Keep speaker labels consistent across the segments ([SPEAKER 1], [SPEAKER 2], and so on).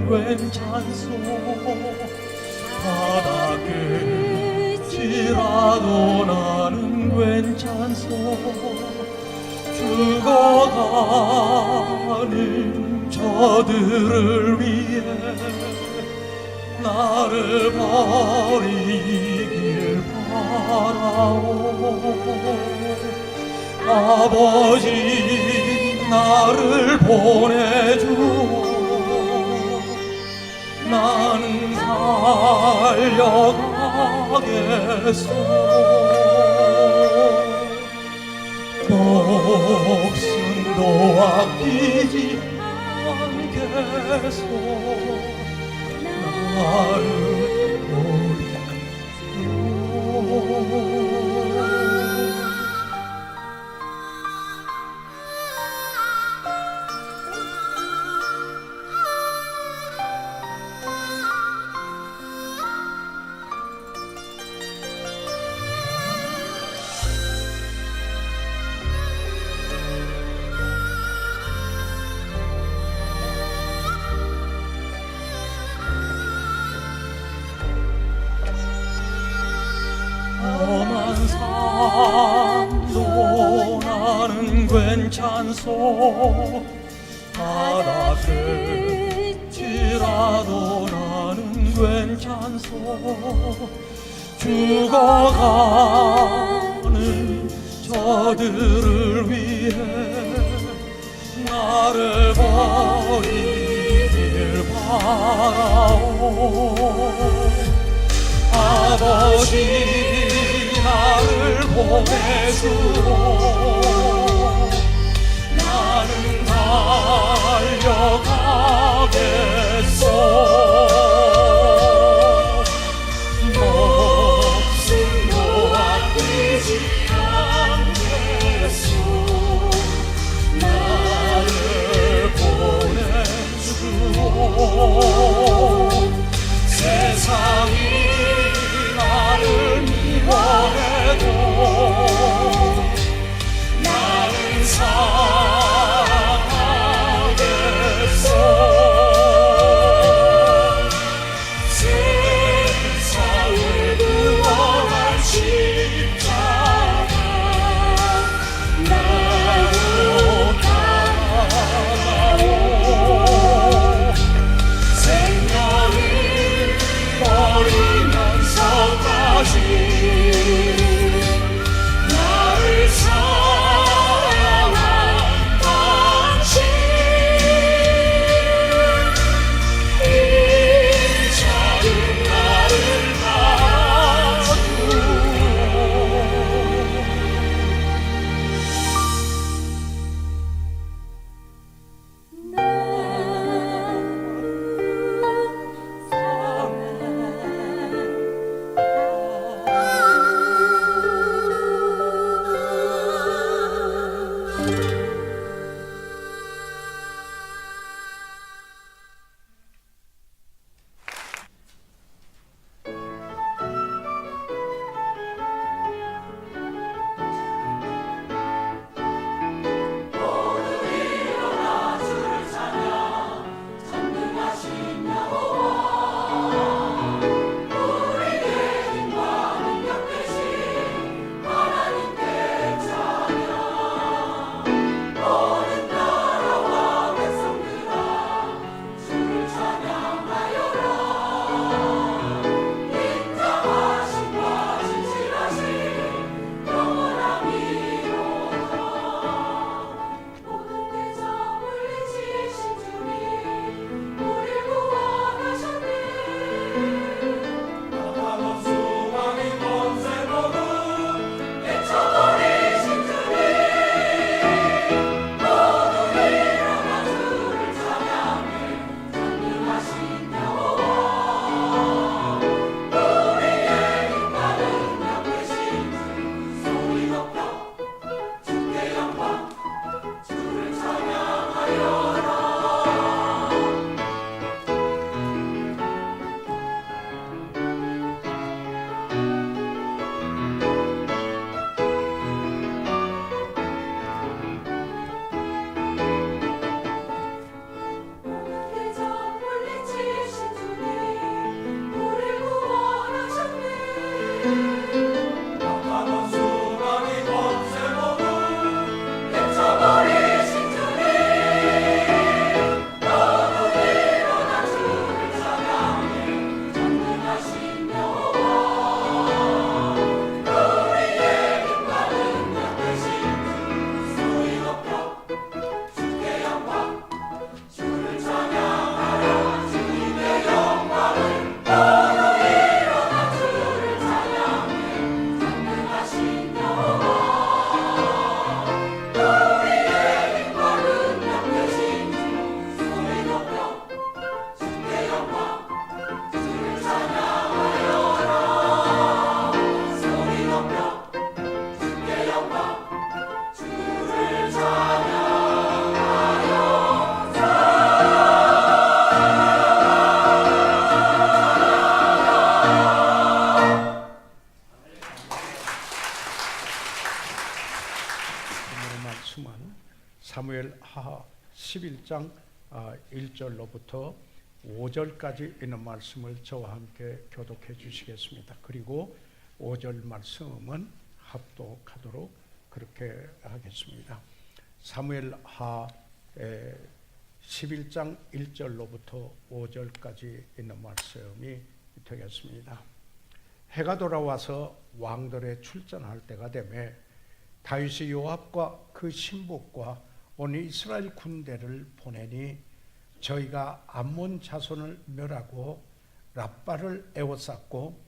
[SPEAKER 1] 괜찮소. 바다 끝이라도 나는 괜찮소. 죽어가는 저들을 위해 나를 버리길 바라오. 아버지 나를 보내주오. 나는 살려가겠소. 목숨도 아끼지 않겠소. 나를 버리고. 험한 산도 나는 괜찮소. 바다 끝이라도 나는 괜찮소. 죽어가는 저들을 위해 나를 버리길 바라오. 아버지 나를 보내주오. 나는 달려가겠소. 목숨도 아끼지 않겠소. 나를 보내주오. 세상이 나를 미워해도 나는 사랑하겠소. 세상을 구원할 십자가 나로 따라오. 생명을 버리면서까지 나를 사랑하겠소.
[SPEAKER 2] 말씀은 사무엘 하하 11장 1절로부터 5절까지 있는 말씀을 저와 함께 교독해 주시겠습니다. 그리고 5절 말씀은 합독하도록 그렇게 하겠습니다. 사무엘 하하 11장 1절로부터 5절까지 있는 말씀이 되겠습니다. 해가 돌아와서 왕들의 출전할 때가 되매 다윗이 요압과 그 신복과 온 이스라엘 군대를 보내니 저희가 암몬 자손을 멸하고 랍바를 에워쌌고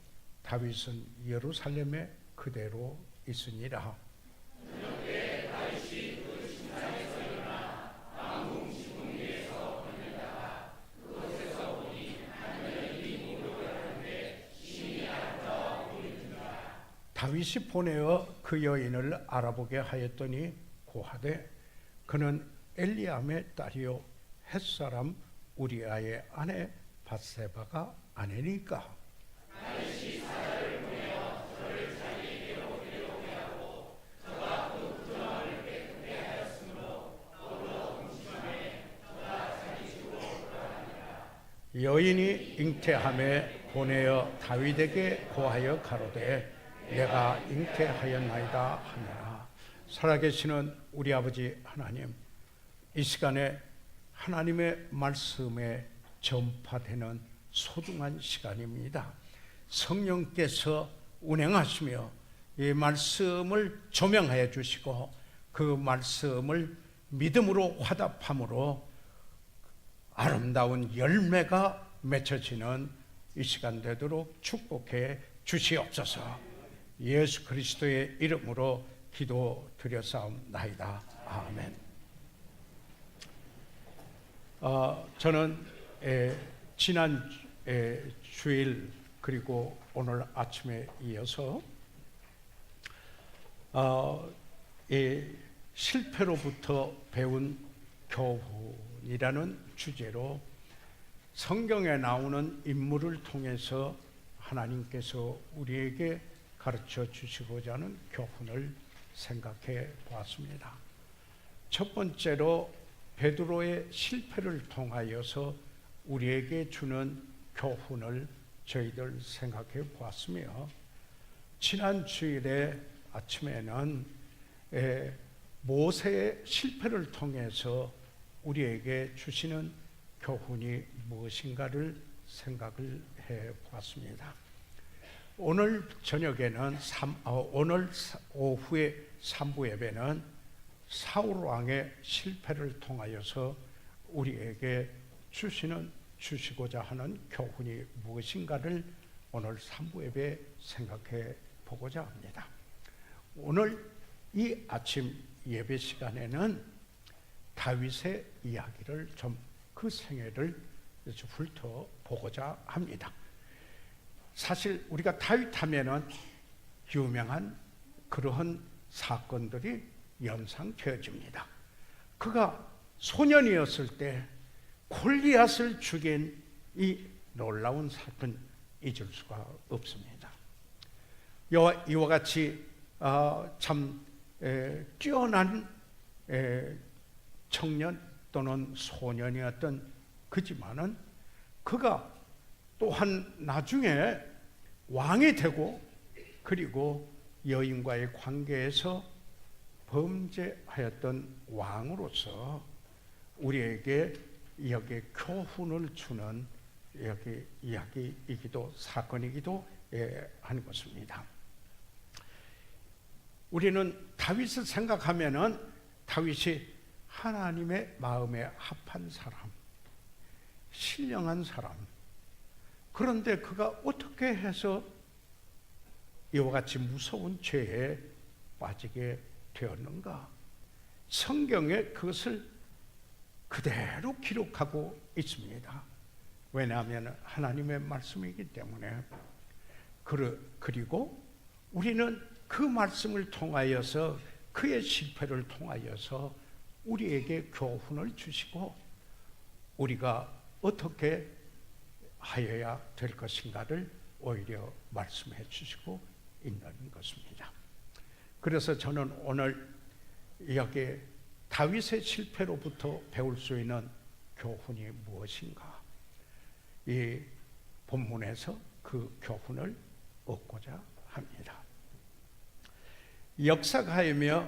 [SPEAKER 2] 다윗은 예루살렘에 그대로 있으니라. 다윗이 보내어 그 여인을 알아보게 하였더니 고하되 그는 엘리암의 딸이요 햇사람 우리아의 아내 밧세바가 아내니까. 다윗이 사자를 보내어 저를 자기에게 데려오게 하고 저가 그 부정함을 깨끗게 하였으므로 더불어 음식함에 저가 자기 집으로 돌아가니라. 여인이 잉태함에 보내어 다윗에게 고하여 가로되 내가 잉태하였나이다 하니라. 살아계시는 우리 아버지 하나님, 이 시간에 하나님의 말씀에 전파되는 소중한 시간입니다. 성령께서 운행하시며 이 말씀을 조명하여 주시고 그 말씀을 믿음으로 화답함으로 아름다운 열매가 맺혀지는 이 시간 되도록 축복해 주시옵소서. 예수 그리스도의 이름으로 기도드렸사옵나이다. 아멘. 저는 지난 주일 그리고 오늘 아침에 이어서 실패로부터 배운 교훈이라는 주제로 성경에 나오는 인물을 통해서 하나님께서 우리에게 가르쳐 주시고자 하는 교훈을 생각해 보았습니다. 첫 번째로 베드로의 실패를 통하여서 우리에게 주는 교훈을 저희들 생각해 보았으며, 지난 주일에 아침에는 모세의 실패를 통해서 우리에게 주시는 교훈이 무엇인가를 생각을 해 보았습니다. 오늘 저녁에는 오늘 오후에 3부 예배는 사울 왕의 실패를 통하여서 우리에게 주시고자 하는 교훈이 무엇인가를 오늘 3부 예배에 생각해 보고자 합니다. 오늘 이 아침 예배 시간에는 다윗의 이야기를 그 생애를 훑어보고자 합니다. 사실 우리가 다윗 하면은 유명한 그러한 사건들이 연상되어집니다. 그가 소년이었을 때 골리앗을 죽인 이 놀라운 사건 잊을 수가 없습니다. 이와 같이 참 뛰어난 청년 또는 소년이었던 그지만은 그가 또한 나중에 왕이 되고 그리고 여인과의 관계에서 범죄하였던 왕으로서 우리에게 여기에 교훈을 주는 여기 이야기이기도 사건이기도 하는 것입니다. 우리는 다윗을 생각하면은 다윗이 하나님의 마음에 합한 사람, 신령한 사람. 그런데 그가 어떻게 해서 이와 같이 무서운 죄에 빠지게 되었는가? 성경에 그것을 그대로 기록하고 있습니다. 왜냐하면 하나님의 말씀이기 때문에. 그리고 우리는 그 말씀을 통하여서 그의 실패를 통하여서 우리에게 교훈을 주시고 우리가 어떻게 하여야 될 것인가를 오히려 말씀해 주시고 있는 것입니다. 그래서 저는 오늘 여기 다윗의 실패로부터 배울 수 있는 교훈이 무엇인가? 이 본문에서 그 교훈을 얻고자 합니다. 역사가이며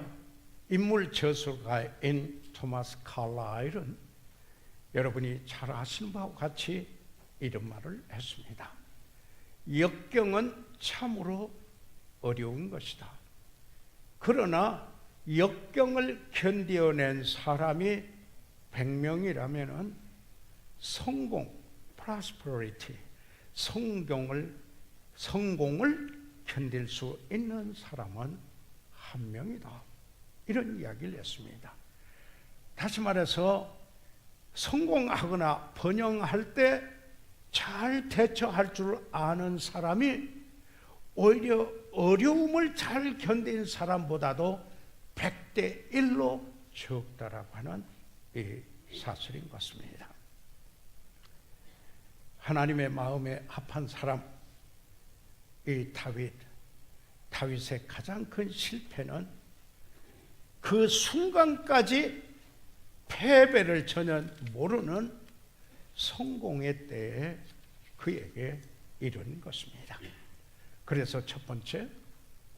[SPEAKER 2] 인물 저술가인 토마스 칼라일은 여러분이 잘 아시는 바와 같이 이런 말을 했습니다. 역경은 참으로 어려운 것이다. 그러나 역경을 견뎌낸 사람이 100명이라면 성공, prosperity, 성공을 견딜 수 있는 사람은 한 명이다. 이런 이야기를 했습니다. 다시 말해서 성공하거나 번영할 때 잘 대처할 줄 아는 사람이 오히려 어려움을 잘 견딘 사람보다도 100대 1로 적다라고 하는 이 사실인 것입니다. 하나님의 마음에 합한 사람, 이 다윗의 가장 큰 실패는 그 순간까지 패배를 전혀 모르는 성공의 때에 그에게 이른 것입니다. 그래서 첫 번째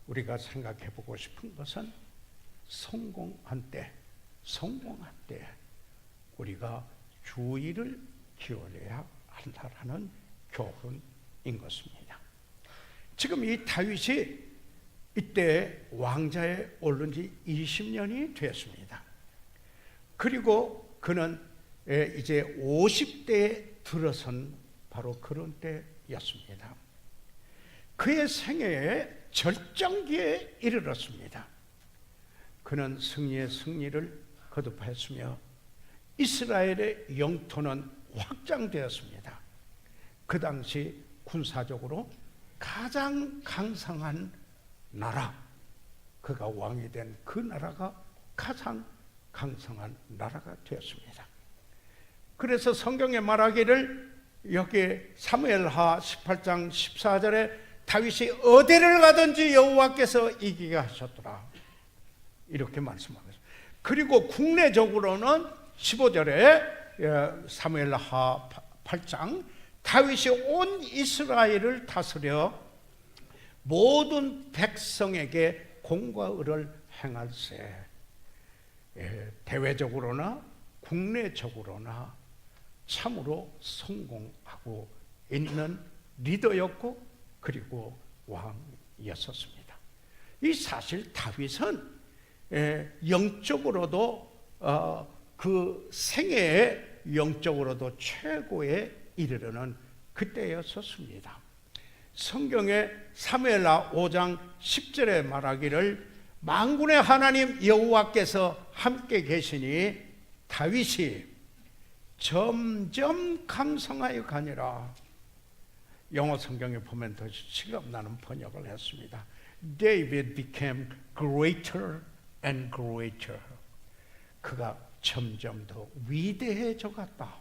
[SPEAKER 2] 우리가 생각해 보고 싶은 것은 성공한 때 우리가 주의를 기울여야 한다라는 교훈인 것입니다. 지금 이 다윗이 이때 왕자에 오른 지 20년이 되었습니다. 그리고 그는 이제 50대에 들어선 바로 그런 때였습니다. 그의 생애의 절정기에 이르렀습니다. 그는 승리의 승리를 거듭했으며 이스라엘의 영토는 확장되었습니다. 그 당시 군사적으로 가장 강성한 나라, 그가 왕이 된 그 나라가 가장 강성한 나라가 되었습니다. 그래서 성경에 말하기를 여기 사무엘하 18장 14절에 다윗이 어디를 가든지 여호와께서 이기게 하셨더라, 이렇게 말씀하겠습니다. 그리고 국내적으로는 15절에 사무엘하 8장 다윗이 온 이스라엘을 다스려 모든 백성에게 공과 의를 행할세. 대외적으로나 국내적으로나 참으로 성공하고 있는 리더였고 그리고 왕이었습니다. 이 사실 다윗은 영적으로도 그 생애에 영적으로도 최고에 이르르는 그때였었습니다. 성경에 사무엘하 5장 10절에 말하기를 만군의 하나님 여호와께서 함께 계시니 다윗이 점점 강성하여 가니라. 영어 성경에 보면 더 실감나는 번역을 했습니다. David became greater and greater. 그가 점점 더 위대해져 갔다,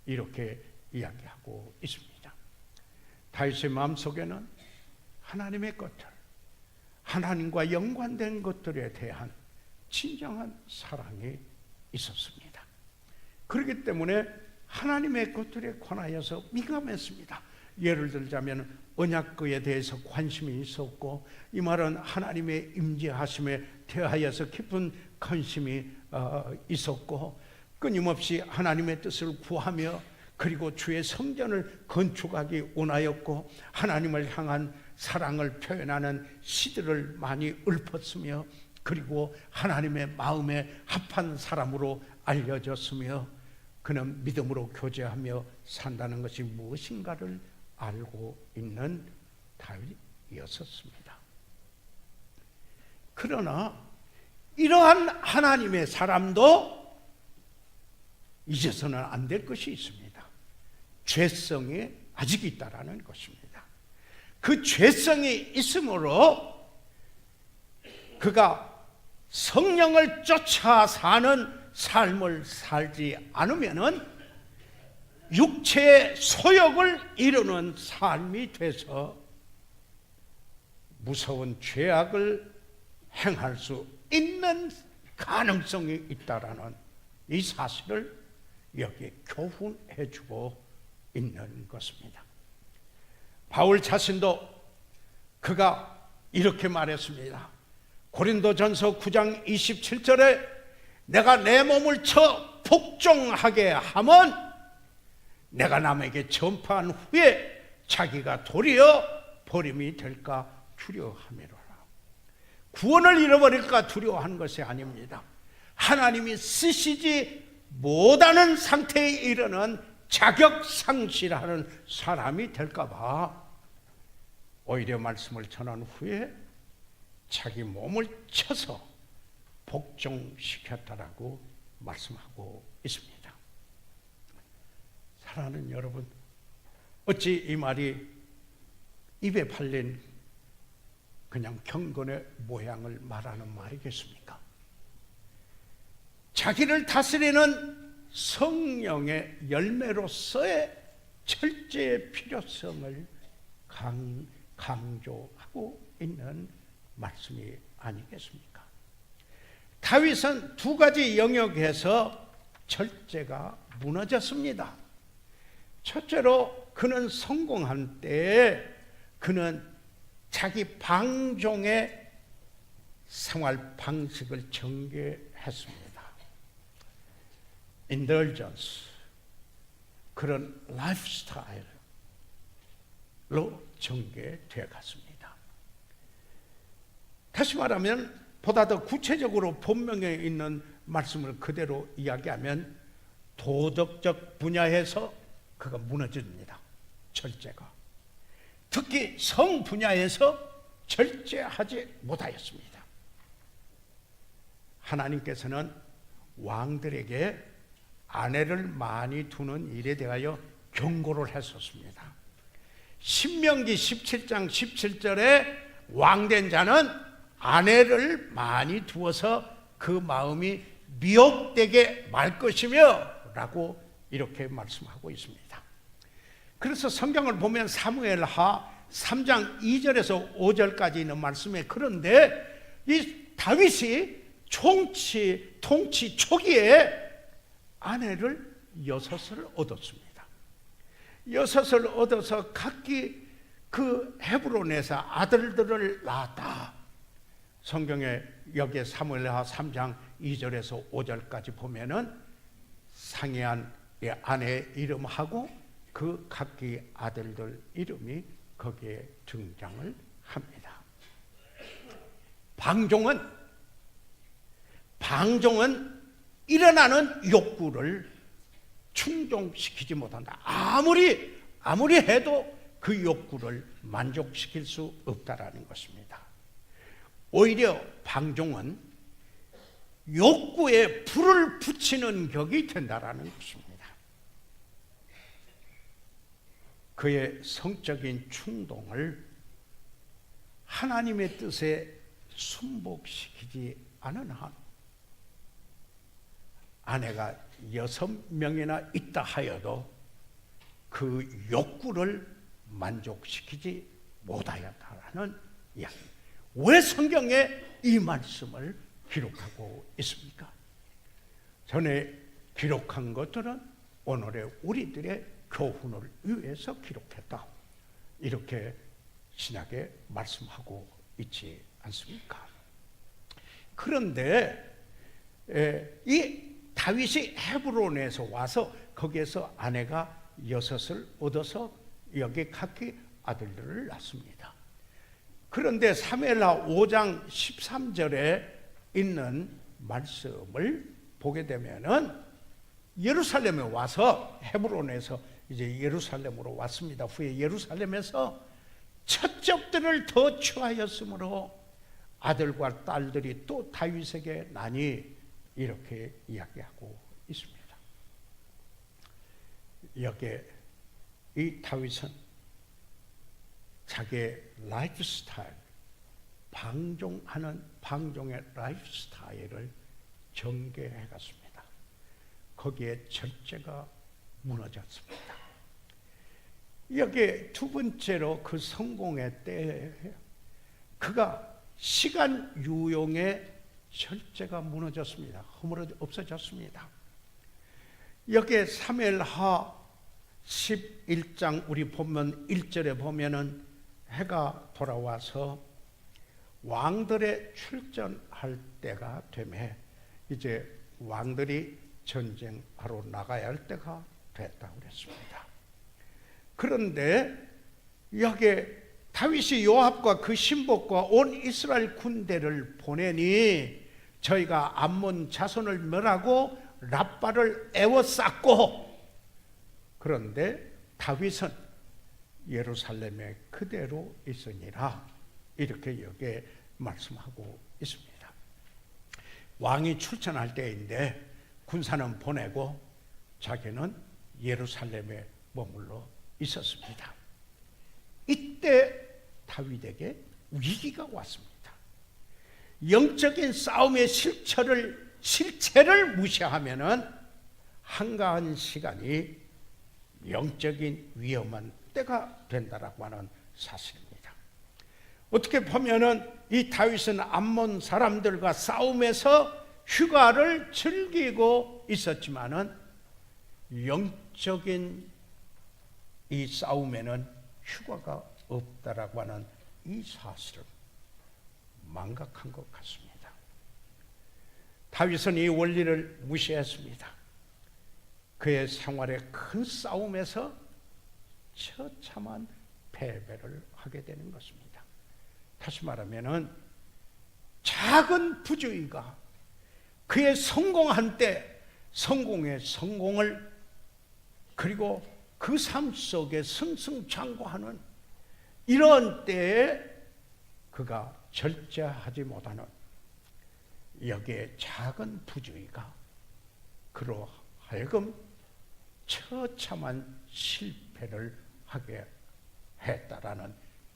[SPEAKER 2] 이렇게 이야기하고 있습니다. 다윗의 마음속에는 하나님의 것들, 하나님과 연관된 것들에 대한 진정한 사랑이 있었습니다. 그렇기 때문에 하나님의 것들에 관하여서 민감했습니다. 예를 들자면 언약궤에 대해서 관심이 있었고, 이 말은 하나님의 임재하심에 대하여서 깊은 관심이 있었고, 끊임없이 하나님의 뜻을 구하며 그리고 주의 성전을 건축하기 원하였고, 하나님을 향한 사랑을 표현하는 시들을 많이 읊었으며, 그리고 하나님의 마음에 합한 사람으로 알려졌으며, 그는 믿음으로 교제하며 산다는 것이 무엇인가를 알고 있는 다윗이었습니다. 그러나 이러한 하나님의 사람도 잊어서는 안 될 것이 있습니다. 죄성이 아직 있다라는 것입니다. 그 죄성이 있으므로 그가 성령을 쫓아 사는 삶을 살지 않으면은 육체의 소욕을 이루는 삶이 돼서 무서운 죄악을 행할 수 있는 가능성이 있다라는 이 사실을 여기에 교훈해주고 있는 것입니다. 바울 자신도 그가 이렇게 말했습니다. 고린도전서 9장 27절에 내가 내 몸을 쳐 복종하게 하면 내가 남에게 전파한 후에 자기가 도리어 버림이 될까 두려워함이로라. 구원을 잃어버릴까 두려워하는 것이 아닙니다. 하나님이 쓰시지 못하는 상태에 이르는 자격상실하는 사람이 될까 봐 오히려 말씀을 전한 후에 자기 몸을 쳐서 복종시켰다라고 말씀하고 있습니다. 사랑하는 여러분, 어찌 이 말이 입에 발린 그냥 경건의 모양을 말하는 말이겠습니까? 자기를 다스리는 성령의 열매로서의 철저의 필요성을 강조하고 있는 말씀이 아니겠습니까? 다윗은 두 가지 영역에서 철제가 무너졌습니다. 첫째로 그는 성공한 때에 그는 자기 방종의 생활 방식을 전개했습니다. indulgence, 그런 라이프 스타일로 전개되어 갔습니다. 다시 말하면 보다 더 구체적으로 본명에 있는 말씀을 그대로 이야기하면 도덕적 분야에서 그가 무너집니다. 절제가. 특히 성 분야에서 절제하지 못하였습니다. 하나님께서는 왕들에게 아내를 많이 두는 일에 대하여 경고를 했었습니다. 신명기 17장 17절에 왕된 자는 아내를 많이 두어서 그 마음이 미혹되게 말 것이며 라고 이렇게 말씀하고 있습니다. 그래서 성경을 보면 사무엘하 3장 2절에서 5절까지 있는 말씀에 그런데 이 다윗이 통치 초기에 아내를 6을 얻었습니다. 6을 얻어서 각기 그 헤브론에서 아들들을 낳았다. 성경에 여기에 사무엘하 3장 2절에서 5절까지 보면은 상이한 아내의 이름하고 그 각기 아들들 이름이 거기에 등장을 합니다. 방종은 일어나는 욕구를 충족시키지 못한다. 아무리 해도 그 욕구를 만족시킬 수 없다라는 것입니다. 오히려 방종은 욕구에 불을 붙이는 격이 된다라는 것입니다. 그의 성적인 충동을 하나님의 뜻에 순복시키지 않은 한 아내가 6명이나 있다 하여도 그 욕구를 만족시키지 못하였다라는 이야기. 왜 성경에 이 말씀을 기록하고 있습니까? 전에 기록한 것들은 오늘의 우리들의 교훈을 위해서 기록했다. 이렇게 신약에 말씀하고 있지 않습니까? 그런데 이 다윗이 헤브론에서 와서 거기에서 아내가 6을 얻어서 여기 각기 아들들을 낳습니다. 그런데 사무엘하 5장 13절에 있는 말씀을 보게 되면은 예루살렘에 와서 헤브론에서 이제 예루살렘으로 왔습니다. 후에 예루살렘에서 첫접들을 더 취하였으므로 아들과 딸들이 또 다윗에게 나니 이렇게 이야기하고 있습니다. 여기에 이 다윗은 자기의 라이프 스타일, 방종의 라이프 스타일을 전개해 갔습니다. 거기에 절제가 무너졌습니다. 여기에 두 번째로 그 성공의 때에 그가 시간 유용의 절제가 무너졌습니다. 없어졌습니다. 여기에 사무엘하 11장 우리 본문 1절에 보면은 해가 돌아와서 왕들의 출전할 때가 되매 이제 왕들이 전쟁하러 나가야 할 때가 됐다고 그랬습니다. 그런데 여기에 다윗이 요압과 그 신복과 온 이스라엘 군대를 보내니 저희가 암몬 자손을 멸하고 랍바를 에워쌌고, 그런데 다윗은 예루살렘에 그대로 있으니라, 이렇게 여기에 말씀하고 있습니다. 왕이 출전할 때인데 군사는 보내고 자기는 예루살렘에 머물러 있었습니다. 이때 다윗에게 위기가 왔습니다. 영적인 싸움의 실체를 무시하면은 한가한 시간이 영적인 위험한 때가 된다라고 하는 사실입니다. 어떻게 보면은 이 다윗은 암몬 사람들과 싸움에서 휴가를 즐기고 있었지만은 영적인 이 싸움에는 휴가가 없다라고 하는 이 사실을 망각한 것 같습니다. 다윗은 이 원리를 무시했습니다. 그의 생활의 큰 싸움에서 처참한 패배를 하게 되는 것입니다. 다시 말하면은 작은 부주의가 그의 성공한 때 성공의 성공을, 그리고 그 삶 속에 승승장구하는 이런 때에 그가 절제하지 못하는 여기에 작은 부주의가 그로 하여금 처참한 실패를 하게 했다라는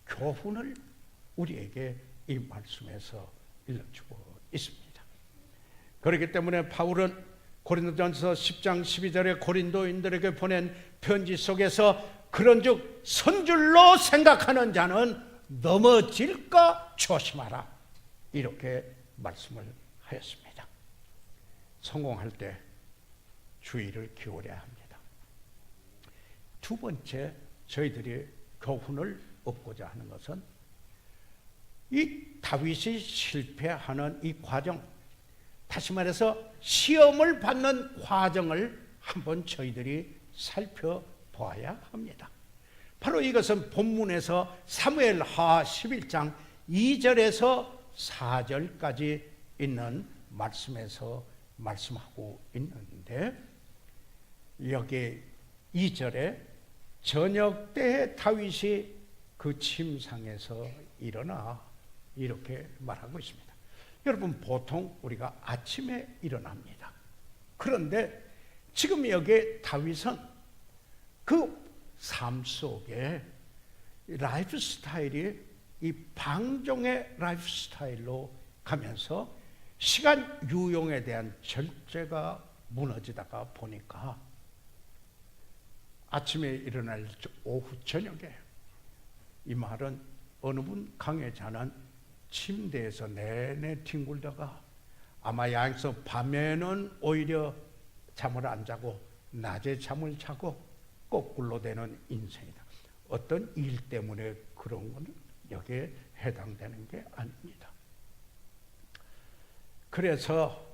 [SPEAKER 2] 교훈을 우리에게 이 말씀에서 일러주고 있습니다. 그렇기 때문에 바울은 고린도전서 10장 12절에 고린도인들에게 보낸 편지 속에서 그런즉 선줄로 생각하는 자는 넘어질까 조심하라, 이렇게 말씀을 하였습니다. 성공할 때 주의를 기울여야 합니다. 두 번째, 저희들이 교훈을 얻고자 하는 것은 이 다윗이 실패하는 이 과정, 다시 말해서 시험을 받는 과정을 한번 저희들이 살펴보아야 합니다. 바로 이것은 본문에서 사무엘하 11장 2절에서 4절까지 있는 말씀에서 말씀하고 있는데, 여기 2절에 저녁 때에 다윗이 그 침상에서 일어나, 이렇게 말하고 있습니다. 여러분, 보통 우리가 아침에 일어납니다. 그런데 지금 여기 다윗은 그 삶 속에 라이프 스타일이 이 방종의 라이프 스타일로 가면서 시간 유용에 대한 절제가 무너지다가 보니까 아침에 일어날 오후 저녁에, 이 말은 어느 분 강의자는 침대에서 내내 뒹굴다가 아마 양에서 밤에는 오히려 잠을 안 자고 낮에 잠을 자고 거꾸로 되는 인생이다. 어떤 일 때문에 그런 건 여기에 해당되는 게 아닙니다. 그래서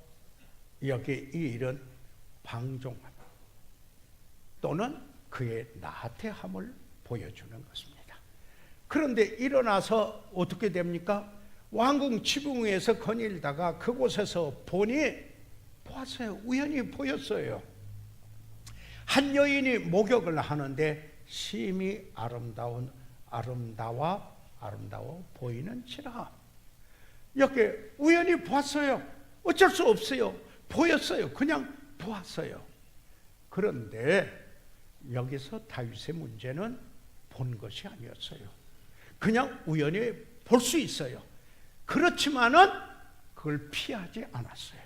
[SPEAKER 2] 여기 이 일은 방종함 또는 그의 나태함을 보여주는 것입니다. 그런데 일어나서 어떻게 됩니까? 왕궁 지붕 위에서 거닐다가 그곳에서 보았어요. 우연히 보였어요. 한 여인이 목욕을 하는데 심히 아름다워 보이는지라. 이렇게 우연히 보았어요. 어쩔 수 없어요. 보였어요. 그냥 보았어요. 그런데 여기서 다윗의 문제는 본 것이 아니었어요. 그냥 우연히 볼 수 있어요. 그렇지만은 그걸 피하지 않았어요.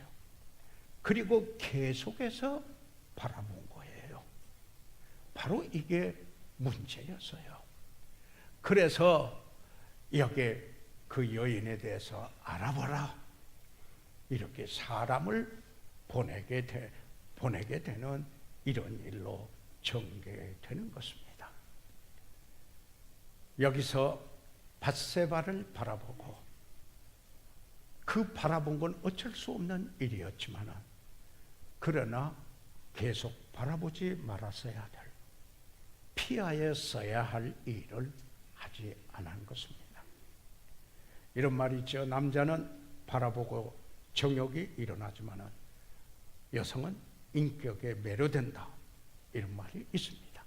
[SPEAKER 2] 그리고 계속해서 바라본 거예요. 바로 이게 문제였어요. 그래서 여기 그 여인에 대해서 알아보라, 이렇게 사람을 보내게 되는 이런 일로 전개되는 것입니다. 여기서 밧세바를 바라보고 그 바라본 건 어쩔 수 없는 일이었지만 그러나 계속 바라보지 말았어야 될, 피하였어야 할 일을 하지 않은 것입니다. 이런 말이 있죠. 남자는 바라보고 정욕이 일어나지만 여성은 인격에 매료된다, 이런 말이 있습니다.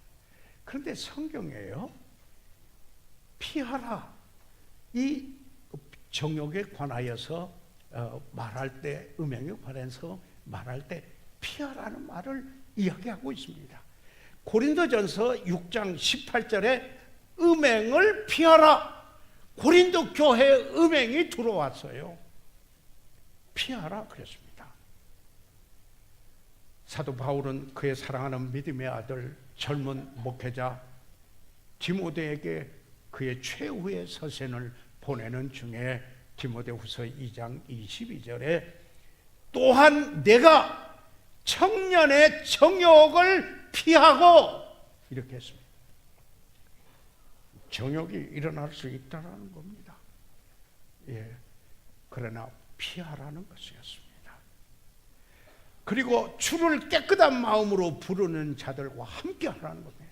[SPEAKER 2] 그런데 성경에요, 피하라, 이 정욕에 관하여서 말할 때, 음행에 관해서 말할 때 피하라는 말을 이야기하고 있습니다. 고린도전서 6장 18절에 음행을 피하라, 고린도 교회에 음행이 들어왔어요. 피하라 그랬습니다. 사도 바울은 그의 사랑하는 믿음의 아들 젊은 목회자 디모데에게 그의 최후의 서신을 보내는 중에 디모데후서 2장 22절에 또한 내가 청년의 정욕을 피하고, 이렇게 했습니다. 정욕이 일어날 수 있다는 겁니다. 예, 그러나 피하라는 것이었습니다. 그리고 주를 깨끗한 마음으로 부르는 자들과 함께 하라는 겁니다.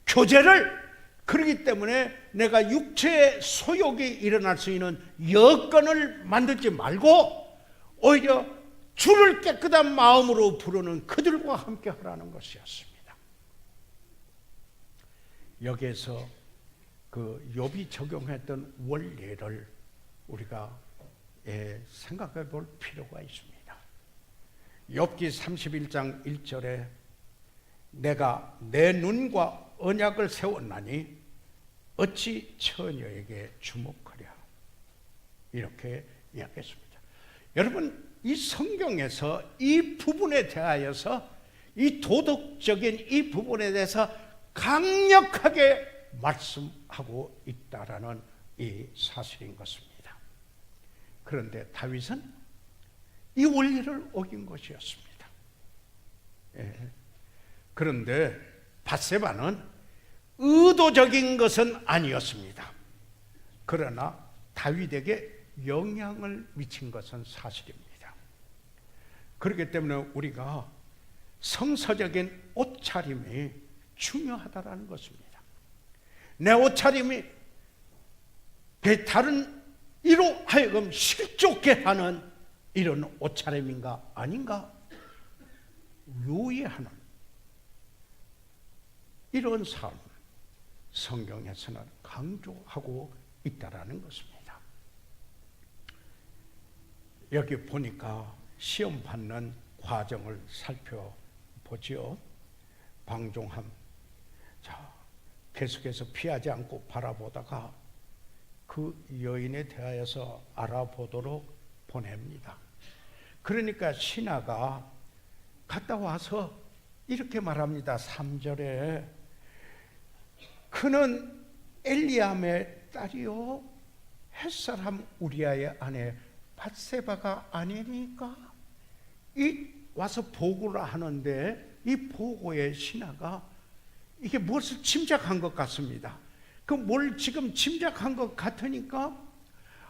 [SPEAKER 2] 교제를, 그렇기 때문에 내가 육체의 소욕이 일어날 수 있는 여건을 만들지 말고 오히려 주를 깨끗한 마음으로 부르는 그들과 함께 하라는 것이었습니다. 여기에서 그 욥이 적용했던 원리를 우리가 생각해 볼 필요가 있습니다. 욥기 31장 1절에 내가 내 눈과 언약을 세웠나니 어찌 처녀에게 주목하랴, 이렇게 이야기했습니다. 여러분, 이 성경에서 이 부분에 대하여서, 이 도덕적인 이 부분에 대해서 강력하게 말씀하고 있다라는 이 사실인 것입니다. 그런데 다윗은 이 원리를 어긴 것이었습니다. 예. 그런데 밧세바는 의도적인 것은 아니었습니다. 그러나 다윗에게 영향을 미친 것은 사실입니다. 그렇기 때문에 우리가 성서적인 옷차림이 중요하다는 것입니다. 내 옷차림이 다른 이로 하여금 실족해 하는 이런 옷차림인가 아닌가 유의하는 이런 삶, 성경에서는 강조하고 있다는 것입니다. 여기 보니까 시험 받는 과정을 살펴보지요. 방종함. 자, 계속해서 피하지 않고 바라보다가 그 여인에 대하여서 알아보도록 보냅니다. 그러니까 신하가 갔다 와서 이렇게 말합니다. 3절에 그는 엘리암의 딸이요 햇사람 우리아의 아내 밧세바가 아니니까, 이 와서 보고를 하는데 이 보고의 신하가 이게 무엇을 짐작한 것 같습니다. 그 뭘 지금 짐작한 것 같으니까,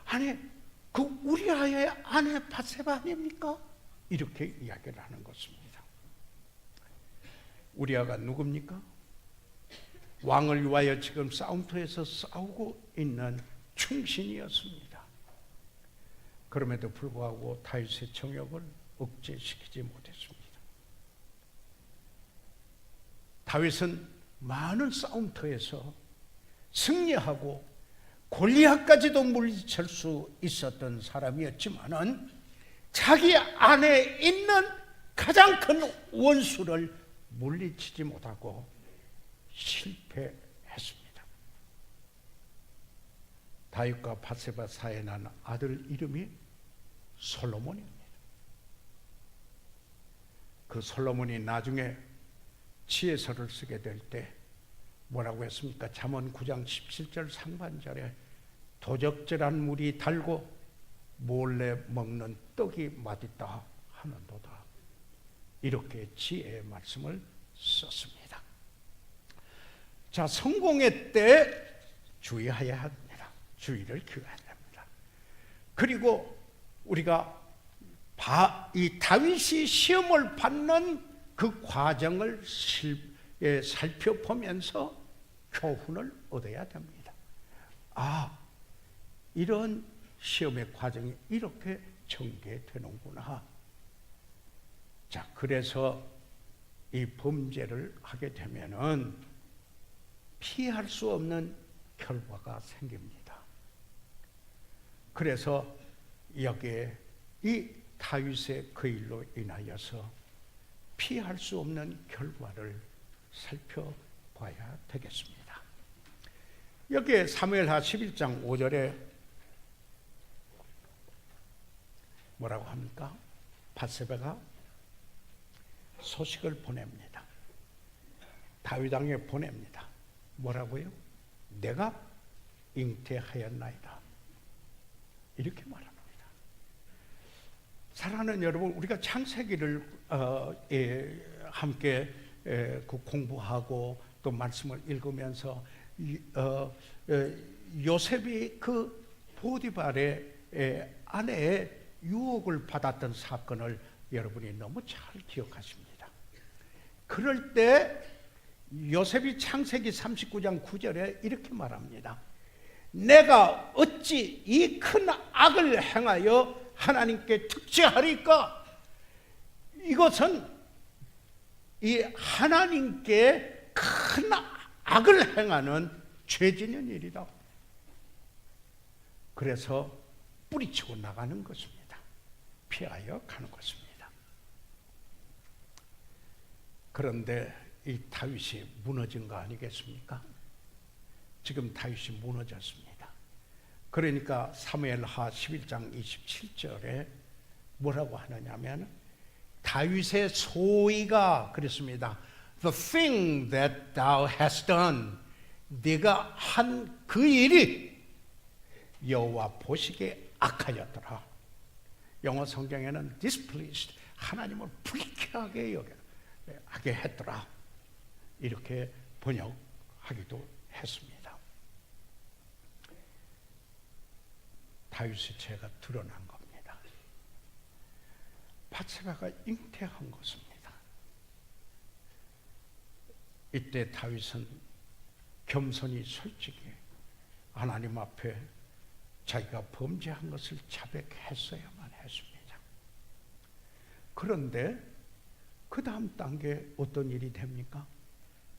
[SPEAKER 2] 아니 그 우리아의 아내 밧세바 아닙니까? 이렇게 이야기를 하는 것입니다. 우리아가 누굽니까? 왕을 위하여 지금 싸움터에서 싸우고 있는 충신이었습니다. 그럼에도 불구하고 다윗의 정욕을 억제시키지 못했습니다. 다윗은 많은 싸움터에서 승리하고 골리앗까지도 물리칠 수 있었던 사람이었지만은 자기 안에 있는 가장 큰 원수를 물리치지 못하고 실패했습니다. 다윗과 밧세바 사이에 난 아들 이름이 솔로몬입니다. 그 솔로몬이 나중에 지혜서를 쓰게 될 때 뭐라고 했습니까? 잠언 9장 17절 상반절에 도적질한 물이 달고 몰래 먹는 떡이 맛있다 하는도다. 이렇게 지혜의 말씀을 썼습니다. 자, 성공의 때 주의해야 합니다. 주의를 기울여야 됩니다. 그리고 우리가 이 다윗이 시험을 받는 그 과정을 살펴보면서 교훈을 얻어야 됩니다. 이런 시험의 과정이 이렇게 전개되는구나. 자, 그래서 이 범죄를 하게 되면은 피할 수 없는 결과가 생깁니다. 그래서 여기에 이 다윗의 그 일로 인하여서 피할 수 없는 결과를 살펴봐야 되겠습니다. 여기에 사무엘하 11장 5절에 뭐라고 합니까? 밧세바가 소식을 보냅니다. 다윗 왕에 보냅니다. 뭐라고요? 내가 잉태하였나이다. 이렇게 말합니다. 사랑하는 여러분, 우리가 창세기를 함께 공부하고 또 말씀을 읽으면서 요셉이 그 보디발의 아내의 유혹을 받았던 사건을 여러분이 너무 잘 기억하십니다. 그럴 때 요셉이 창세기 39장 9절에 이렇게 말합니다. 내가 어찌 이 큰 악을 행하여 하나님께 특죄하리까? 이것은 이 하나님께 큰 악을 행하는 죄짓는 일이다. 그래서 뿌리치고 나가는 것입니다. 피하여 가는 것입니다. 그런데 이 다윗이 무너진 거 아니겠습니까? 지금 다윗이 무너졌습니다. 그러니까 사무엘하 11장 27절에 뭐라고 하느냐면 다윗의 소위가 그랬습니다. The thing that thou hast done, 네가 한 그 일이 여호와 보시기에 악하였더라. 영어 성경에는 displeased, 하나님을 불쾌하게 하게 했더라. 이렇게 번역하기도 했습니다. 다윗의 죄가 드러난 겁니다. 밧세바가 잉태한 것입니다. 이때 다윗은 겸손히 솔직히 하나님 앞에 자기가 범죄한 것을 자백했어야만 했습니다. 그런데 그 다음 단계 어떤 일이 됩니까?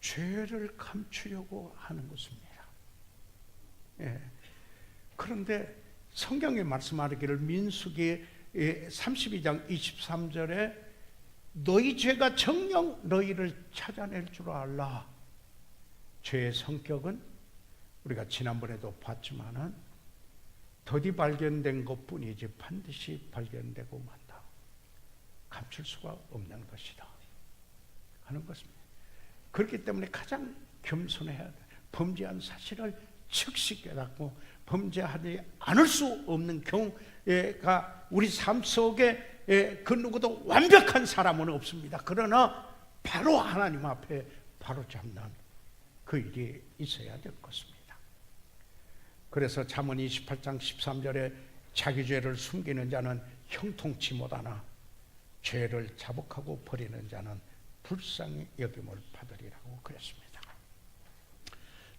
[SPEAKER 2] 죄를 감추려고 하는 것입니다. 그런데 성경에 말씀하기를 민수기 32장 23절에 너희 죄가 정녕 너희를 찾아낼 줄 알라. 죄의 성격은 우리가 지난번에도 봤지만은 더디 발견된 것뿐이지 반드시 발견되고 만다. 감출 수가 없는 것이다 하는 것입니다. 그렇기 때문에 가장 겸손해야 돼. 범죄한 사실을 즉시 깨닫고 범죄하지 않을 수 없는 경우가 우리 삶 속에 그 누구도 완벽한 사람은 없습니다. 그러나 바로 하나님 앞에 바로 잡는 그 일이 있어야 될 것입니다. 그래서 잠언 28장 13절에 자기 죄를 숨기는 자는 형통치 못하나 죄를 자복하고 버리는 자는 불쌍히 여김을 받으리라고 그랬습니다.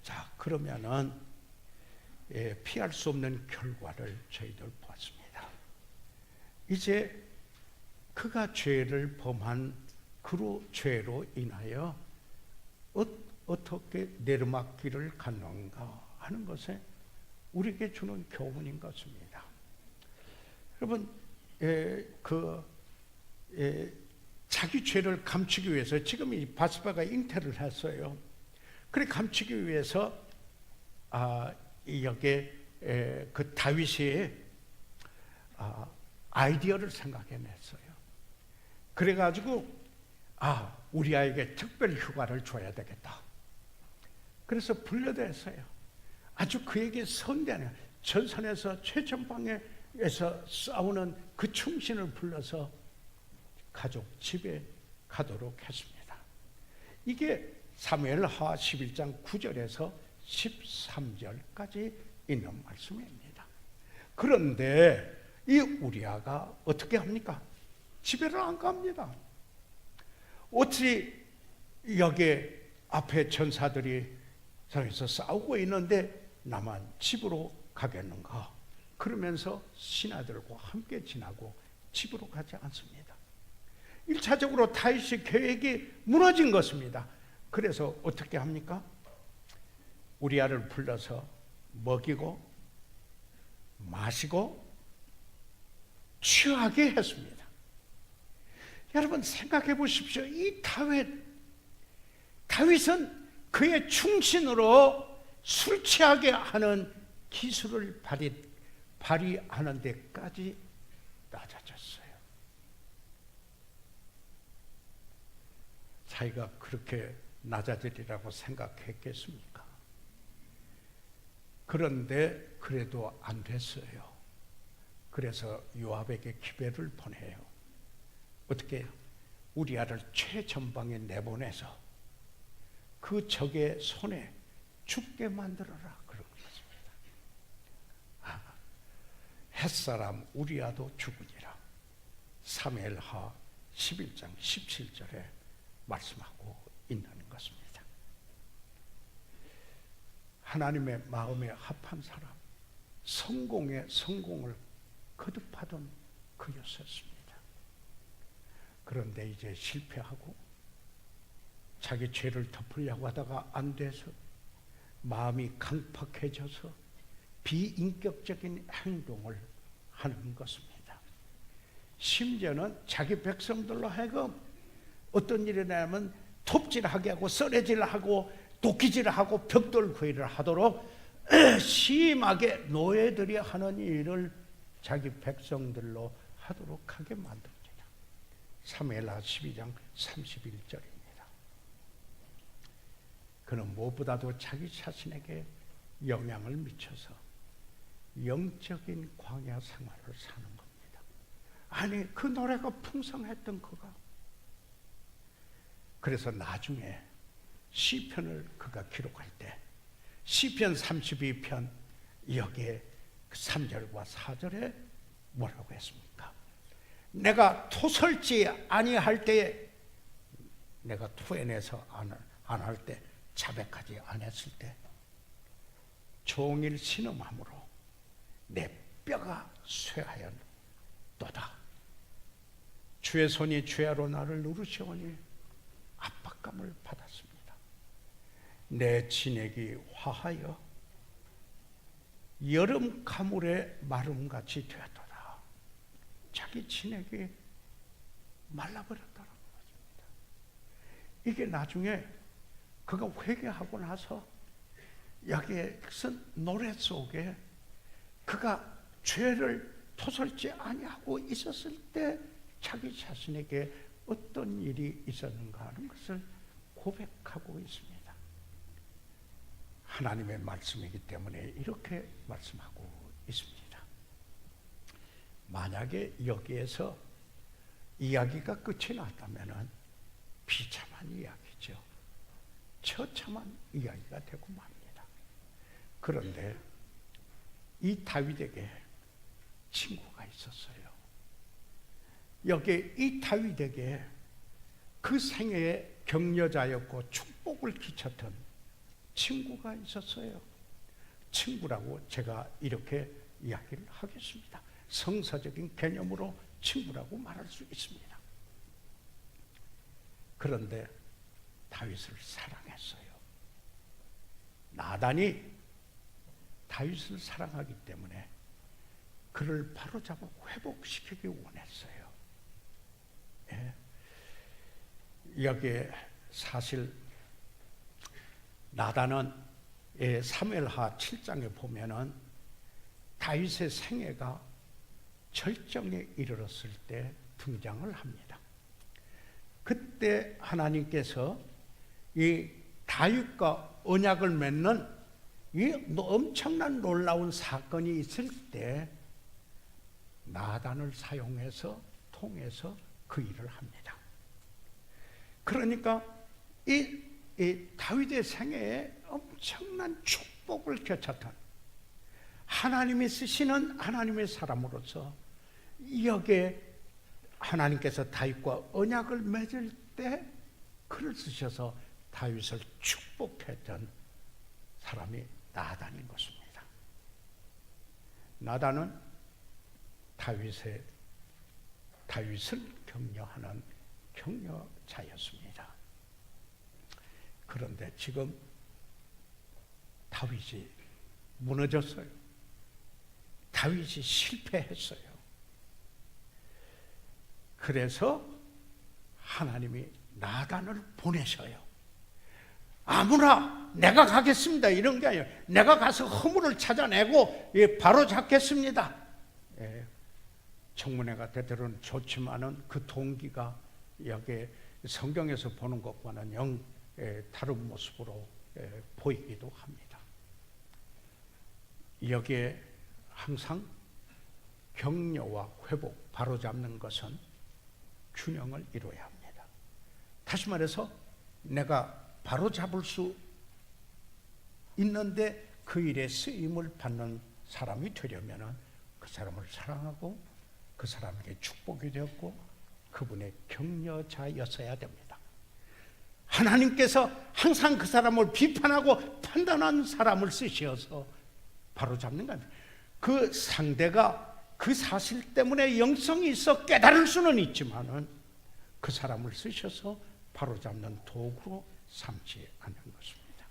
[SPEAKER 2] 자, 그러면은 피할 수 없는 결과를 저희들 보았습니다. 이제 그가 죄를 범한 그 죄로 인하여 어떻게 내리막길을 갔는가 하는 것에 우리에게 주는 교훈인 것입니다. 여러분, 자기 죄를 감추기 위해서 지금 이 밧세바가 잉태를 했어요. 그래 감추기 위해서 여기에 그 다윗이 아이디어를 생각해냈어요. 그래가지고 우리 아이에게 특별 휴가를 줘야 되겠다. 그래서 불러댔어요. 아주 그에게 선대하는 전선에서 최전방에 싸우는 그 충신을 불러서 가족 집에 가도록 했습니다. 이게 사무엘하 11장 9절에서 13절까지 있는 말씀입니다. 그런데 이 우리아가 어떻게 합니까? 집에를 안 갑니다. 어찌 여기 앞에 전사들이 저기서 싸우고 있는데 나만 집으로 가겠는가? 그러면서 신하들과 함께 지나고 집으로 가지 않습니다. 1차적으로 다윗의 계획이 무너진 것입니다. 그래서 어떻게 합니까? 우리아를 불러서 먹이고 마시고 취하게 했습니다. 여러분 생각해 보십시오. 이 다윗은 그의 충신으로 술 취하게 하는 기술을 발휘하는 데까지 낮아졌어요. 자기가 그렇게 낮아지리라고 생각했겠습니까? 그런데 그래도 안 됐어요. 그래서 요압에게 기별을 보내요. 어떻게 해요? 우리아를 최전방에 내보내서 그 적의 손에 죽게 만들어라 그런 것입니다. 햇사람 우리아도 죽으니라. 사무엘하 11장 17절에 말씀하고 있는 것입니다. 하나님의 마음에 합한 사람, 성공을 거듭하던 그였었습니다. 그런데 이제 실패하고 자기 죄를 덮으려고 하다가 안 돼서 마음이 강팍해져서 비인격적인 행동을 하는 것입니다. 심지어는 자기 백성들로 하여금 어떤 일이 나면 톱질하게 하고 썰애질하고 도끼질하고 벽돌구이를 하도록 심하게 노예들이 하는 일을 자기 백성들로 하도록 하게 만듭니다. 사무엘하 12장 31절입니다. 그는 무엇보다도 자기 자신에게 영향을 미쳐서 영적인 광야 생활을 사는 겁니다. 아니 그 노래가 풍성했던 그가 그래서 나중에 시편을 그가 기록할 때 시편 32편 여기에 3절과 4절에 뭐라고 했습니까? 내가 토설지 아니할 때에 내가 토해내서 안 할 때 자백하지 않았을 때 종일 신음함으로 내 뼈가 쇠하였도다. 주의 손이 죄로 나를 누르시오니 압박감을 받았습니다. 내 진액이 화하여 여름 가물의 마름같이 되었도다. 자기 진액이 말라버렸다는 것입니다. 이게 나중에 그가 회개하고 나서 여기에 노래 속에 그가 죄를 토설지 아니하고 있었을 때 자기 자신에게 어떤 일이 있었는가 하는 것을 고백하고 있습니다. 하나님의 말씀이기 때문에 이렇게 말씀하고 있습니다. 만약에 여기에서 이야기가 끝이 났다면 비참한 이야기죠. 처참한 이야기가 되고 맙니다. 그런데 이 다윗에게 친구가 있었어요. 여기 이 다윗에게 그 생애의 격려자였고 축복을 끼쳤던 친구가 있었어요. 친구라고 제가 이렇게 이야기를 하겠습니다. 성서적인 개념으로 친구라고 말할 수 있습니다. 그런데 다윗을 사랑했어요. 나단이 다윗을 사랑하기 때문에 그를 바로잡아 회복시키기 원했어요. 예. 여기에 사실 나단은 사무엘하 7장에 보면은 다윗의 생애가 절정에 이르렀을 때 등장을 합니다. 그때 하나님께서 이 다윗과 언약을 맺는 이 엄청난 놀라운 사건이 있을 때 나단을 통해서 그 일을 합니다. 그러니까 이 다윗의 생애에 엄청난 축복을 겨쳤던 하나님이 쓰시는 하나님의 사람으로서 여기에 하나님께서 다윗과 언약을 맺을 때 그를 쓰셔서 다윗을 축복했던 사람이 나단인 것입니다. 나단은 다윗을 격려하는 격려자였습니다. 그런데 지금 다윗이 무너졌어요. 다윗이 실패했어요. 그래서 하나님이 나단을 보내셔요. 아무나 내가 가겠습니다 이런 게 아니에요. 내가 가서 허물을 찾아내고 바로 잡겠습니다. 청문회가 때때로는 좋지만은 그 동기가 여기 성경에서 보는 것과는 영 다른 모습으로 보이기도 합니다. 여기에 항상 격려와 회복, 바로잡는 것은 균형을 이루어야 합니다. 다시 말해서 내가 바로잡을 수 있는데 그 일에 쓰임을 받는 사람이 되려면 그 사람을 사랑하고 그 사람에게 축복이 되었고 그분의 격려자였어야 됩니다. 하나님께서 항상 그 사람을 비판하고 판단한 사람을 쓰셔서 바로잡는 겁니다. 그 상대가 그 사실 때문에 영성이 있어 깨달을 수는 있지만은 그 사람을 쓰셔서 바로잡는 도구로 삼지 않는 것입니다.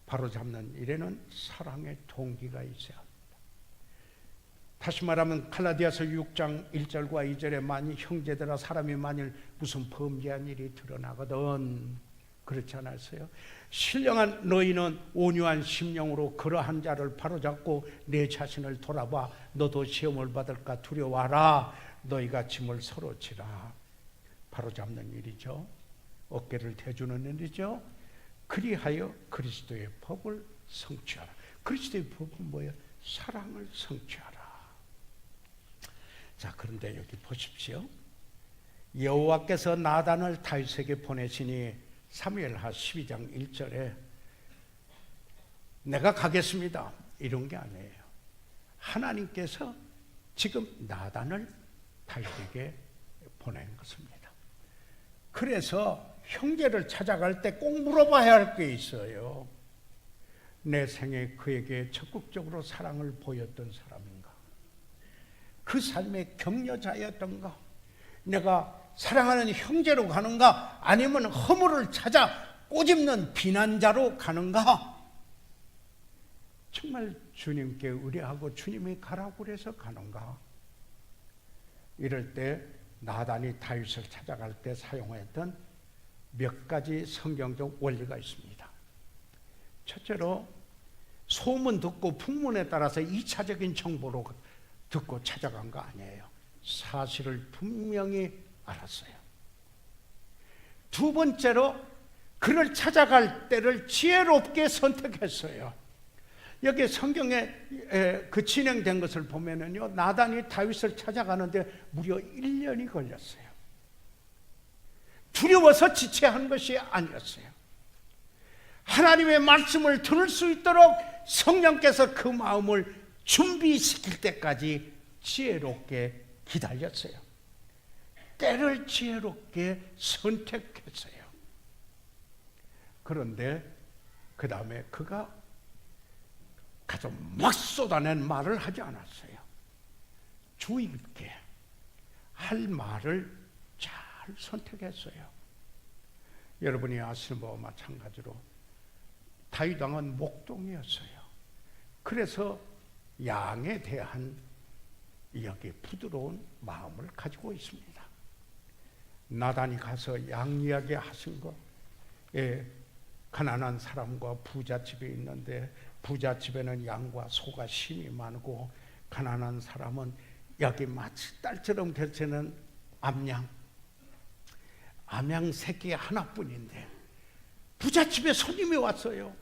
[SPEAKER 2] 바로잡는 일에는 사랑의 동기가 있어야 합니다. 다시 말하면 갈라디아서 6장 1절과 2절에 만일 형제들아 사람이 만일 무슨 범죄한 일이 드러나거든 그렇지 않았어요? 신령한 너희는 온유한 심령으로 그러한 자를 바로잡고 내 자신을 돌아봐 너도 시험을 받을까 두려워하라. 너희가 짐을 서로 지라. 바로잡는 일이죠. 어깨를 대주는 일이죠. 그리하여 그리스도의 법을 성취하라. 그리스도의 법은 뭐예요? 사랑을 성취하라. 자, 그런데 여기 보십시오. 여호와께서 나단을 다윗에게 보내시니 사무엘하 12장 1절에 내가 가겠습니다 이런 게 아니에요. 하나님께서 지금 나단을 다윗에게 보낸 것입니다. 그래서 형제를 찾아갈 때 꼭 물어봐야 할 게 있어요. 내 생에 그에게 적극적으로 사랑을 보였던 사람인가? 그 삶의 격려자였던가? 내가 사랑하는 형제로 가는가? 아니면 허물을 찾아 꼬집는 비난자로 가는가? 정말 주님께 의뢰하고 주님이 가라고 그래서 가는가? 이럴 때 나단이 다윗을 찾아갈 때 사용했던 몇 가지 성경적 원리가 있습니다. 첫째로 소문 듣고 풍문에 따라서 2차적인 정보로 듣고 찾아간 거 아니에요. 사실을 분명히 알았어요. 두 번째로 그를 찾아갈 때를 지혜롭게 선택했어요. 여기 성경에 그 진행된 것을 보면은요, 나단이 다윗을 찾아가는데 무려 1년이 걸렸어요. 두려워서 지체한 것이 아니었어요. 하나님의 말씀을 들을 수 있도록 성령께서 그 마음을 준비시킬 때까지 지혜롭게 기다렸어요. 때를 지혜롭게 선택했어요. 그런데 그 다음에 그가 가서 막 쏟아낸 말을 하지 않았어요. 주의 깊게 할 말을 잘 선택했어요. 여러분이 아시는 바와 마찬가지로 다윗 왕은 목동이었어요. 그래서 양에 대한 여기 부드러운 마음을 가지고 있습니다. 나단이 가서 양 이야기 하신 거, 가난한 사람과 부잣집에 있는데 부잣집에는 양과 소가 심이 많고 가난한 사람은 여기 마치 딸처럼 펼치는 암양 새끼 하나뿐인데 부잣집에 손님이 왔어요.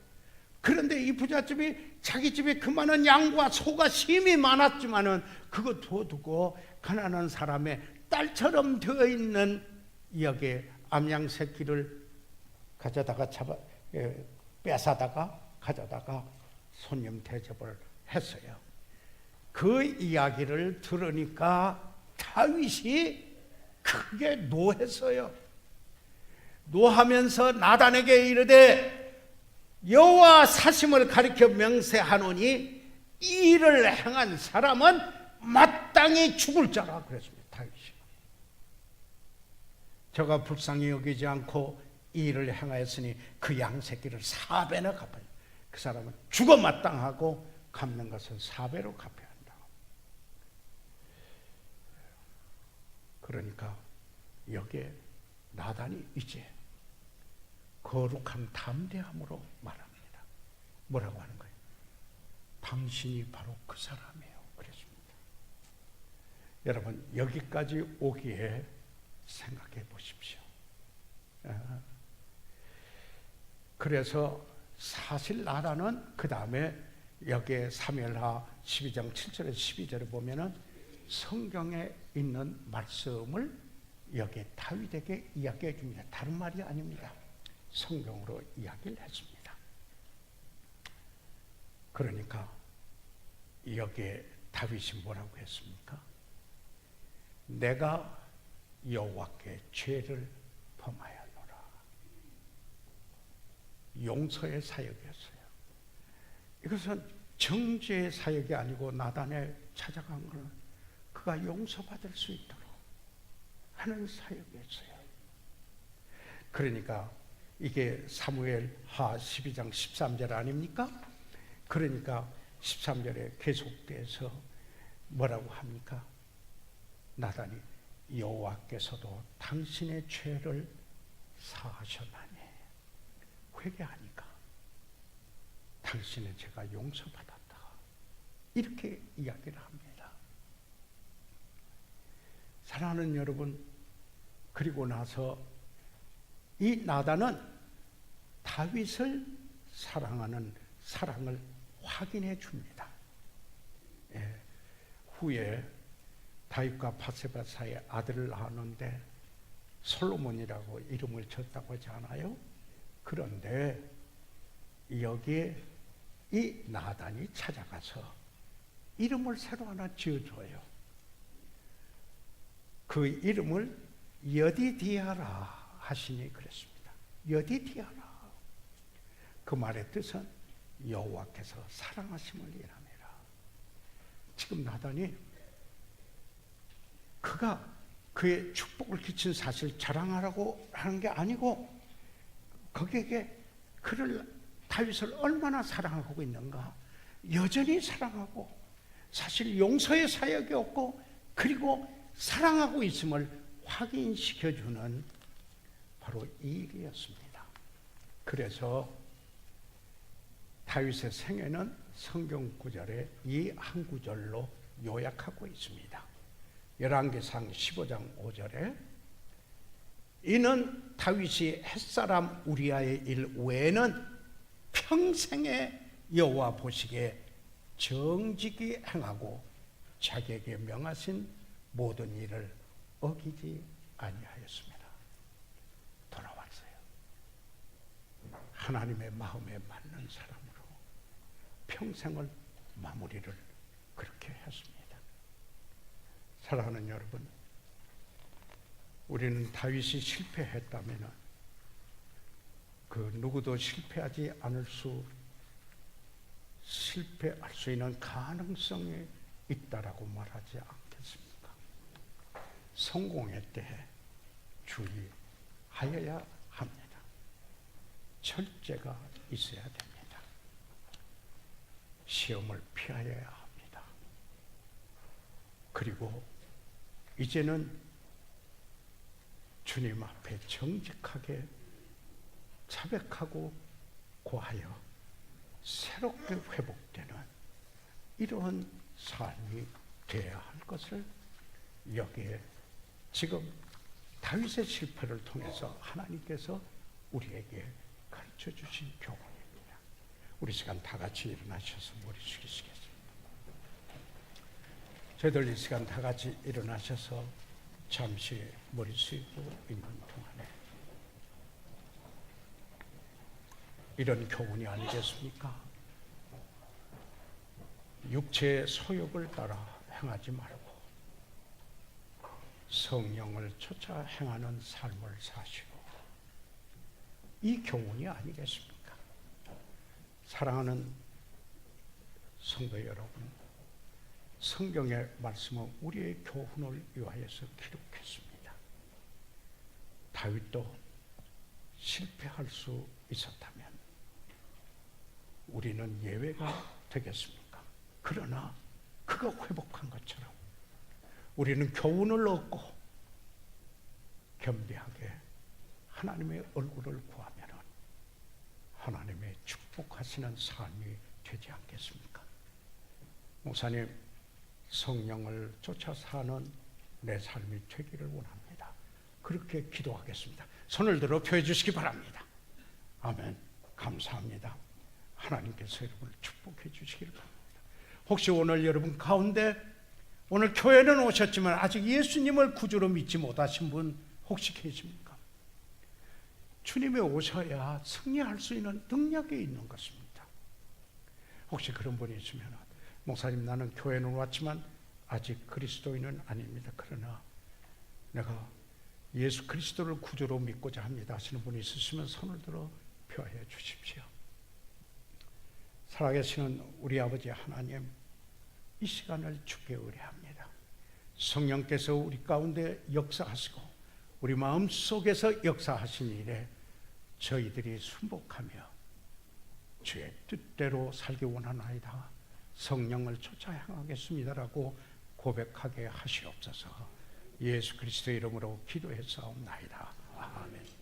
[SPEAKER 2] 그런데 이 부잣집이 자기 집에 그 많은 양과 소가 심히 많았지만은 그거 두고 가난한 사람의 딸처럼 되어 있는 여기에 암양 새끼를 가져다가 뺏어다가 가져다가 손님 대접을 했어요. 그 이야기를 들으니까 다윗이 크게 노했어요. 노하면서 나단에게 이르되 여호와 사심을 가리켜 명세하노니 이 일을 행한 사람은 마땅히 죽을 자라 그랬습니다. 다윗이. 저가 불쌍히 여기지 않고 이 일을 행하였으니 그 양새끼를 4배나 갚아요. 그 사람은 죽어 마땅하고 갚는 것은 4배로 갚아야 한다. 그러니까 여기에 나단이 이제 거룩한 담대함으로 말합니다. 뭐라고 하는 거예요? 당신이 바로 그 사람이에요. 그랬습니다. 여러분 여기까지 오기에 생각해 보십시오. 그래서 사실 나단은 그 다음에 여기에 사무엘하 12장 7절에 12절에 보면은 성경에 있는 말씀을 여기에 다윗에게 이야기해 줍니다. 다른 말이 아닙니다. 성경으로 이야기를 했습니다. 그러니까 여기에 다윗이 뭐라고 했습니까? 내가 여호와께 죄를 범하였노라. 용서의 사역이었어요. 이것은 정죄의 사역이 아니고 나단에 찾아간 것은 그가 용서받을 수 있도록 하는 사역이었어요. 그러니까 이게 사무엘하 12장 13절 아닙니까? 그러니까 13절에 계속돼서 뭐라고 합니까? 나단이 여호와께서도 당신의 죄를 사하셨나니 회개하니까 당신의 죄가 용서받았다. 이렇게 이야기를 합니다. 사랑하는 여러분, 그리고 나서 이 나단은 다윗을 사랑하는 사랑을 확인해 줍니다. 후에 다윗과 바세바 사이에 아들을 낳았는데 솔로몬이라고 이름을 졌다고 하지 않아요? 그런데 여기에 이 나단이 찾아가서 이름을 새로 하나 지어줘요. 그 이름을 여디디아라 하시니 그랬습니다. 여디디아라. 그 말의 뜻은 여호와께서 사랑하심을 일함이라. 지금 나단이 그가 그의 축복을 끼친 사실 자랑하라고 하는 게 아니고 거기에 그를 다윗을 얼마나 사랑하고 있는가, 여전히 사랑하고 사실 용서의 사역이 없고 그리고 사랑하고 있음을 확인시켜주는 바로 이 일이었습니다. 그래서 다윗의 생애는 성경 구절에 이 한 구절로 요약하고 있습니다. 열왕기상 15장 5절에 이는 다윗이 햇사람 우리아의 일 외에는 평생에 여호와 보시기에 정직히 행하고 자기에게 명하신 모든 일을 어기지 아니하였습니다. 돌아왔어요. 하나님의 마음에 맞는 사람으로 평생을 마무리를 그렇게 했습니다. 사랑하는 여러분, 우리는 다윗이 실패했다면 그 누구도 실패할 수 있는 가능성이 있다라고 말하지 않겠습니까? 성공의 때에 주의하여야 합니다. 철저가 있어야 됩니다. 시험을 피하여야 합니다. 그리고 이제는 주님 앞에 정직하게 자백하고 고하여 새롭게 회복되는 이러한 삶이 되어야 할 것을 여기에 지금 다윗의 실패를 통해서 하나님께서 우리에게 가르쳐 주신 교훈입니다. 우리 시간 다 같이 일어나셔서 머리 숙이시겠습니다. 저희들 이 시간 다 같이 일어나셔서 잠시 머리 숙이고 있는 동안에 이런 교훈이 아니겠습니까? 육체의 소욕을 따라 행하지 말고 성령을 쫓아 행하는 삶을 사시고, 이 교훈이 아니겠습니까? 사랑하는 성도 여러분, 성경의 말씀은 우리의 교훈을 위하여서 기록했습니다. 다윗도 실패할 수 있었다면 우리는 예외가 되겠습니까? 그러나 그가 회복한 것처럼 우리는 교훈을 얻고 겸비하게 하나님의 얼굴을 구하면 하나님의 축복하시는 삶이 되지 않겠습니까? 목사님, 성령을 쫓아 사는 내 삶이 되기를 원합니다. 그렇게 기도하겠습니다. 손을 들어 표해 주시기 바랍니다. 아멘. 감사합니다. 하나님께서 여러분을 축복해 주시기를 바랍니다. 혹시 오늘 여러분 가운데 오늘 교회는 오셨지만 아직 예수님을 구주로 믿지 못하신 분 혹시 계십니까? 주님이 오셔야 승리할 수 있는 능력이 있는 것입니다. 혹시 그런 분이 있으면, 목사님 나는 교회는 왔지만 아직 그리스도인은 아닙니다. 그러나 내가 예수 그리스도를 구주로 믿고자 합니다 하시는 분이 있으시면 손을 들어 표해 주십시오. 살아계시는 우리 아버지 하나님, 이 시간을 주께 의뢰합니다. 성령께서 우리 가운데 역사하시고 우리 마음속에서 역사하신 일에 저희들이 순복하며 주의 뜻대로 살기 원하나이다, 성령을 쫓아 향하겠습니다라고 고백하게 하시옵소서. 예수 그리스도의 이름으로 기도했사옵나이다. 아멘.